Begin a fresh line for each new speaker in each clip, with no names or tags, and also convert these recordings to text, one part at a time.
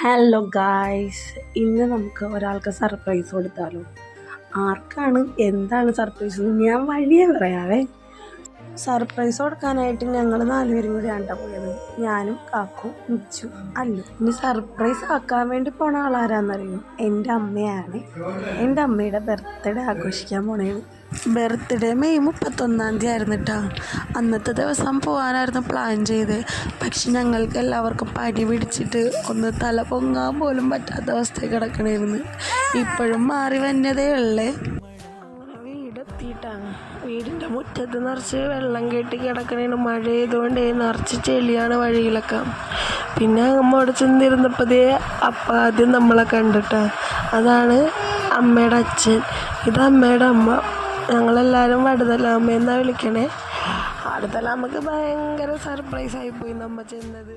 Hello guys, ഇന്ന് നമുക്ക് ഒരാൾക്ക് സർപ്രൈസ് കൊടുത്താലോ? ആർക്കാണ്, എന്താണ് സർപ്രൈസ് എന്ന് ഞാൻ വഴിയേ പറയാവേ. സർപ്രൈസ് കൊടുക്കാനായിട്ട് ഞങ്ങൾ 4 പേരും കൂടിയാണ് പോയത്. ഞാനും കാക്കും മിച്ചു അല്ലു. ഇനി സർപ്രൈസ് ആക്കാൻ വേണ്ടി പോണ ആളാരാന്നറിയും? എൻ്റെ അമ്മയാണ്. എൻ്റെ അമ്മയുടെ ബർത്ത്ഡേ ആഘോഷിക്കാൻ പോണേണ്. ബർത്ത്ഡേ മെയ് 31 ആയിരുന്നു കേട്ടോ. അന്നത്തെ ദിവസം പോകാനായിരുന്നു പ്ലാൻ ചെയ്ത്. പക്ഷെ ഞങ്ങൾക്ക് എല്ലാവർക്കും പനി പിടിച്ചിട്ട് ഒന്ന് തല പൊങ്ങാൻ പോലും പറ്റാത്ത അവസ്ഥയിൽ കിടക്കണമായിരുന്നു. ഇപ്പോഴും മാറി വന്നതേ ഉള്ളേ. അങ്ങനെ വീടെത്തിയിട്ടാണ്. വീടിൻ്റെ മുറ്റത്ത് നിറച്ച് വെള്ളം കെട്ടി കിടക്കണേന്. മഴ ചെയ്തുകൊണ്ട് നിറച്ച് ചെളിയാണ് വഴിയിലൊക്കെ. പിന്നെ അങ്ങോട്ട് ചെന്നിരുന്നപ്പോഴേ അപ്പം ആദ്യം നമ്മളെ കണ്ടിട്ടാ. അതാണ് അമ്മയുടെ അച്ഛൻ, ഇത് അമ്മയുടെ അമ്മ. ഞങ്ങളെല്ലാവരും വടുതലാമ്മയെന്നാണ് വിളിക്കണേ. വടുതലാമ്മക്ക് ഭയങ്കര സർപ്രൈസായിപ്പോയി നമ്മ ചെന്നത്.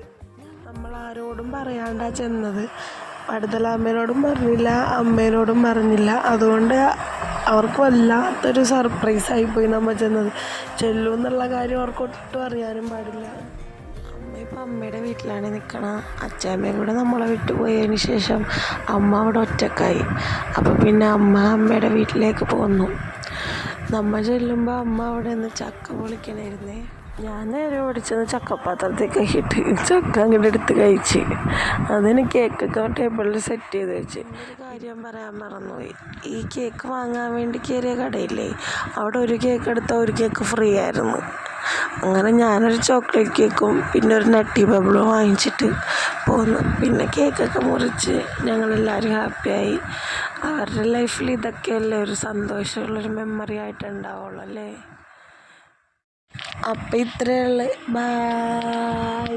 നമ്മളാരോടും പറയാണ്ടാണ് ചെന്നത്. വടുതലാമ്മേനോടും പറഞ്ഞില്ല, അമ്മേനോടും പറഞ്ഞില്ല. അതുകൊണ്ട് അവർക്ക് വല്ലാത്തൊരു സർപ്രൈസായിപ്പോയി നമ്മൾ ചെന്നത്. ചെല്ലും എന്നുള്ള കാര്യം അവർക്ക് ഒട്ടും അറിയാനും പാടില്ല. അമ്മ ഇപ്പം അമ്മയുടെ വീട്ടിലാണ് നിൽക്കണം. അച്ഛമ്മയും കൂടെ നമ്മളെ വിട്ടു പോയതിന് ശേഷം അമ്മ അവിടെ ഒറ്റക്കായി. അപ്പോൾ പിന്നെ അമ്മയുടെ വീട്ടിലേക്ക് പോന്നു. നമ്മൾ ചെല്ലുമ്പോൾ അമ്മ അവിടെ നിന്ന് ചക്ക പൊളിക്കണായിരുന്നേ. ഞാൻ നേരെ ഓടിച്ചത് ചക്കപ്പാത്രത്തേക്ക് ഇട്ട് ചക്ക അങ്ങോട്ട് എടുത്ത് കഴിച്ച്. അതിന് കേക്കൊക്കെ ടേബിളിൽ സെറ്റ് ചെയ്ത് വെച്ച്. ഒരു കാര്യം പറയാൻ മറന്നുപോയി. ഈ കേക്ക് വാങ്ങാൻ വേണ്ടി കയറിയ കടയില്ലേ, അവിടെ ഒരു കേക്ക് എടുത്താൽ ഒരു കേക്ക് ഫ്രീ ആയിരുന്നു. അങ്ങനെ ഞാനൊരു ചോക്ലേറ്റ് കേക്കും പിന്നെ ഒരു നട്ടി ബബിളും വാങ്ങിച്ചിട്ട് പോന്നു. പിന്നെ കേക്കൊക്കെ മുറിച്ച് ഞങ്ങളെല്ലാവരും ഹാപ്പിയായി. അവരുടെ ലൈഫിൽ ഇതൊക്കെയല്ലേ ഒരു സന്തോഷമുള്ളൊരു മെമ്മറി ആയിട്ട് ഉണ്ടാവുള്ളൂ അല്ലേ. അപ്പം ഇത്രയേ ഉള്ളൂ. ബൈ.